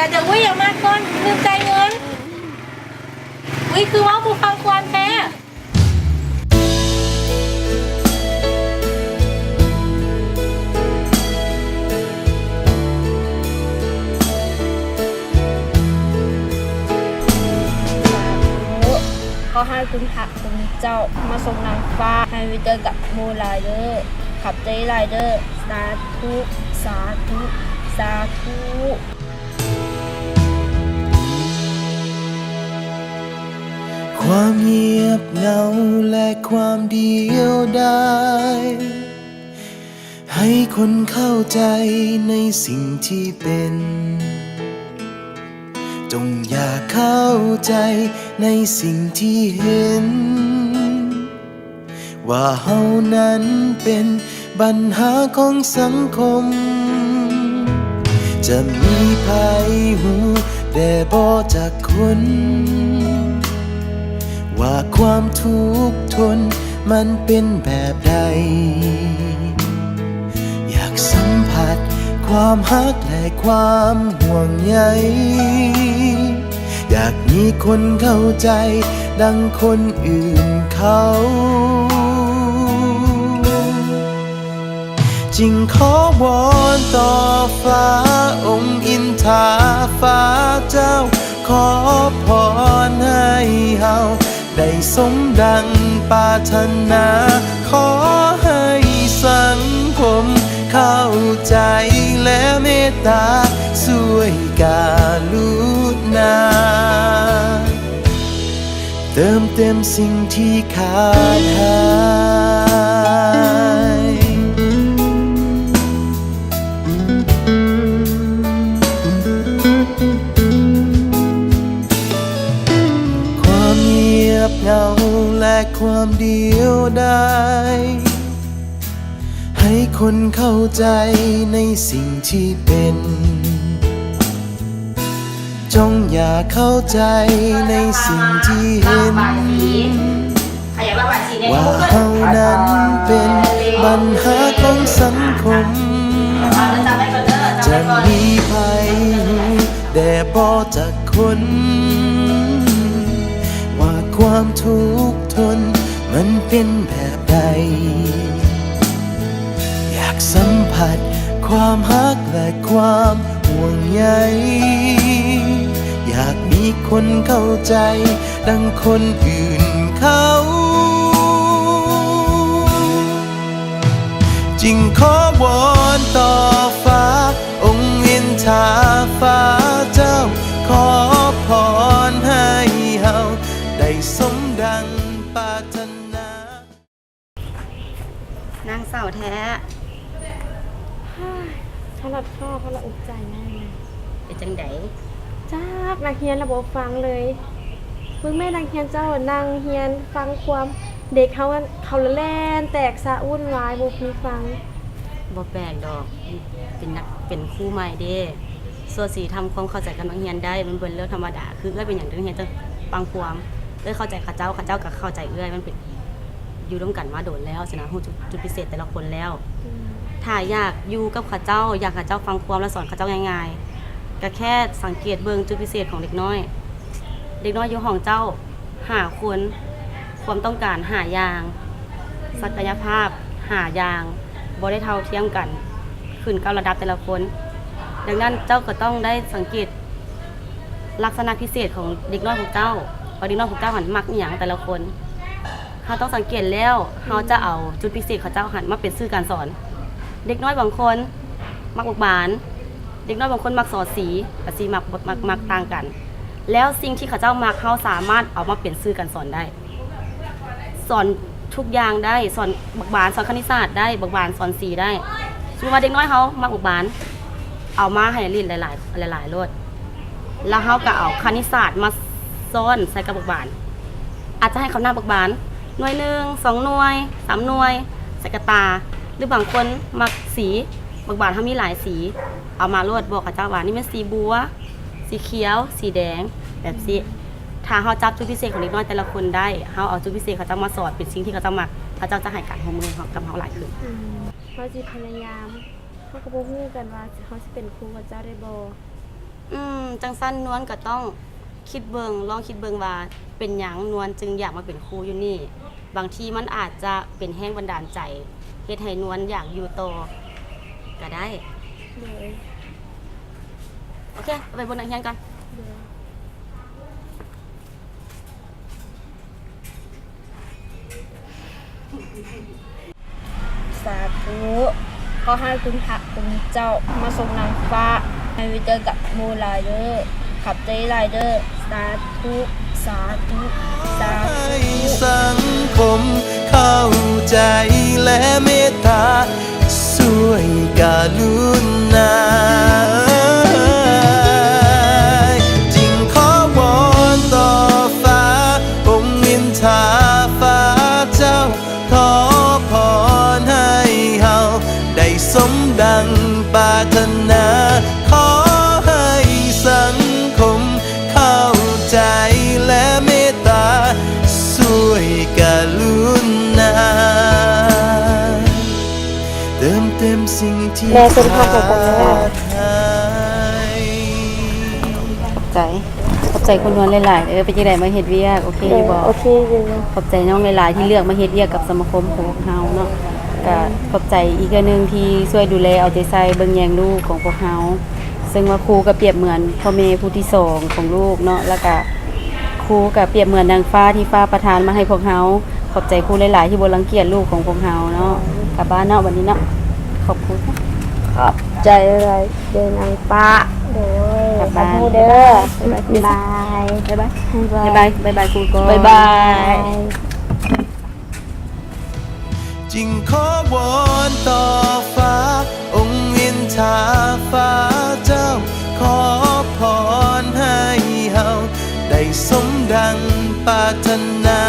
เดี๋ยวอย่ามาก่อนลืมใจเงินคือว่าผู้ฟังความแท้ก็ให้คุณพระคุณเจ้ามาทรงนางฟ้าให้วิเตอร์กับโมไลเดอร์ขับใจไลเดอร์สาธุสาธุสาธุความเงียบเหงาและความเดียวดายให้คนเข้าใจในสิ่งที่เป็นจงอย่าเข้าใจในสิ่งที่เห็นว่าเฮานั้นเป็นปัญหาของสังคมจะมีภัยหูแต่บ่จากคนว่าความทุกข์ทนมันเป็นแบบใดอยากสัมผัสความฮักและความห่วงใยอยากมีคนเข้าใจดังคนอื่นเขาจึงขอวอนต่อฟ้าองค์อินทราฟ้าเจ้าขอพรให้เฮาได้สมดังปรารถนาขอให้สังคมเข้าใจและเมตตาช่วยกาลุณาเติมเต็มสิ่งที่ขาดหายความเงียบเหงาและความเดียวดายให้คนเข้าใจในสิ่งที่เป็นจงอย่าเข้าใจในสิ่งที่เห็นว่าเฮานั้นเป็นปัญหาของสังคมจะมีภัยแต่บ่จากคนว่าความทุกข์ทนมันเป็นแบบใดอยากสัมผัสความฮักและความห่วงใยอยากมีคนเข้าใจดังคนอื่นเขาจึงขอวอนต่อฟ้าองค์อินทราฟ้าเจ้าขอพรให้เฮาได้สมดังปรารถนานางสาวแท้ถ้าเราชอบถ้าเราอุกใจแน่เลย เป็นจังไดจ้านักเรียนระบบฟังเลยมึงแม่นักเรียนเจ้านางเรียนฟังความเด็กเขาละแล่นแตกสะวุ่นวายบุกมีฟังบ่แปลกดอกเป็นครูใหม่เด้ส่วนสีทำความเข้าใจกับนักเรียนได้มันเป็นเรื่องธรรมดาคือเอื้อยเป็นอย่างนักเรียนจะฟังความเอื้อยเข้าใจข้าเจ้ากับเข้าใจเอื้อยมันเป็นอยู่ร่วมกันมาโดนแล้วฉะนั้นจุดพิเศษแต่ละคนแล้วถ้าอยากอยู่กับข้าเจ้าอยากข้าเจ้าฟังความและสอนข้าเจ้าง่ายๆก็แค่สังเกตเบิ่งจุดพิเศษของเด็กน้อยอยู่ห้องเจ้าหาคนความต้องการหาอย่างศักยภาพหาอย่างบ่ได้เท่าเทียมกันขึ้นกับระดับแต่ละคนดังนั้นเจ้าก็ต้องได้สังเกตลักษณะพิเศษของเด็กน้อยของเจ้าว่าเด็กน้อยของเจ้าหันมักอหย่างแต่ละคนเขาต้องสังเกตแล้วเขาจะเอาจุดพิเศษของเจ้าหันมาเป็นสื่อการสอนเด็กน้อยบางคนมักบกบานเด็กน้อยบางคนมักสอดสีกับสีมักต่างกันแล้วสิ่งที่เขาเจ้ามักเขาสามารถเอามาเป็นสื่อการสอนได้สอนทุกอย่างได้สอนบักบานสอนคณิตศาสตร์ได้บักบานสอนสีได้สมมติว่าเด็กน้อยเขามักบักบานเอามาให้เรียนหลายโลดแล้วเขาก็เอาคณิตศาสตร์มาซ้อนใส่กับบักบานอาจจะให้เขาหน้าบักบานหน่วย1 2 หน่วย3 หน่วยใส่กระตาหรือบางคนมักสีบักบานเขามีหลายสีเอามาโลดบอกกับเจ้าว่านี่เป็นสีบัวสีเขียวสีแดงแบบสีถ้าเขาจับจุดพิเศษของเด็กน้อยแต่ละคนได้เขาเอาจุดพิเศษเขาจะมาสอนเป็นสิ่งที่เขาจะมักเขาจะให้การร่วมมือกับเขาหลายขึ้นเขาจะพยายามเขาก็บอกกันว่าเขาจะเป็นครูกับเจ้าได้บ่ จังสั้นนวลก็ต้องคิดเบิงลองคิดเบิงว่าเป็นหยังนวลจึงอยากมาเป็นครูอยู่นี่ บางทีมันอาจจะเป็นแห้งบันดาลใจเฮ็ดให้นวลอยากอยู่ต่อก็ได้ โดย โอเคไปบนนักเรียนกัน สาธุขอให้คุณพระคุณเจ้ามาทรงนางฟ้าให้ไปเจอกับโมลายเดอร์ขับใจลายเดอร์สาธุสาธุสา ให้ ธุ สังคมเข้าใจและเมตตาช่วยกรุณาจึงขอวอนต่อฟ้าองค์อินทราฟ้าเจ้าขอพรให้เฮาได้สมดังปรารถนาขอให้สังคมเข้าใจและเมตตาช่วยกรุณาเติมเต็มสิ่งที่ แม่เป็นพ่อของผม ขาดหาย ขอบใจคุณนวลหลายๆไปจังได๋มาเฮ็ดเวียกโอเคอยู่บ่ โอเคอยู่ ขอบใจน้องหลายๆที่เลือกมาเฮ็ดเวียกกับสมาคมของพวกเฮาเนาะก็ขอบใจอีกอันหนึงที่ช่วยดูแลเอาใจใส่เบิ่งแยงลูกของพวกเฮาซึ่งว่าครูก็เปรียบเหมือนพ่อแม่ผู้ที่สองของลูกเนาะแล้วก็ครูก็เปรียบเหมือนนางฟ้าที่ฟ้าประทานมาให้พวกเฮาขอบใจครูหลายๆที่บ่รังเกียจลูกของพวกเฮาเนาะกลับบ้านเนาะวันนี้เนาะขอบคุณค่ะ ขอบใจอะไรเดินนางป้าโดย กลับบ้าน ขอโทษเด้อ บ๊ายบาย บ๊ายบาย บ๊ายบายบ๊ายบายครูก่อน บ๊ายบาย จึงขอวอนต่อฟ้าองค์อินทราฟ้าเจ้าขอพรให้เฮาได้สมดังปรารถนา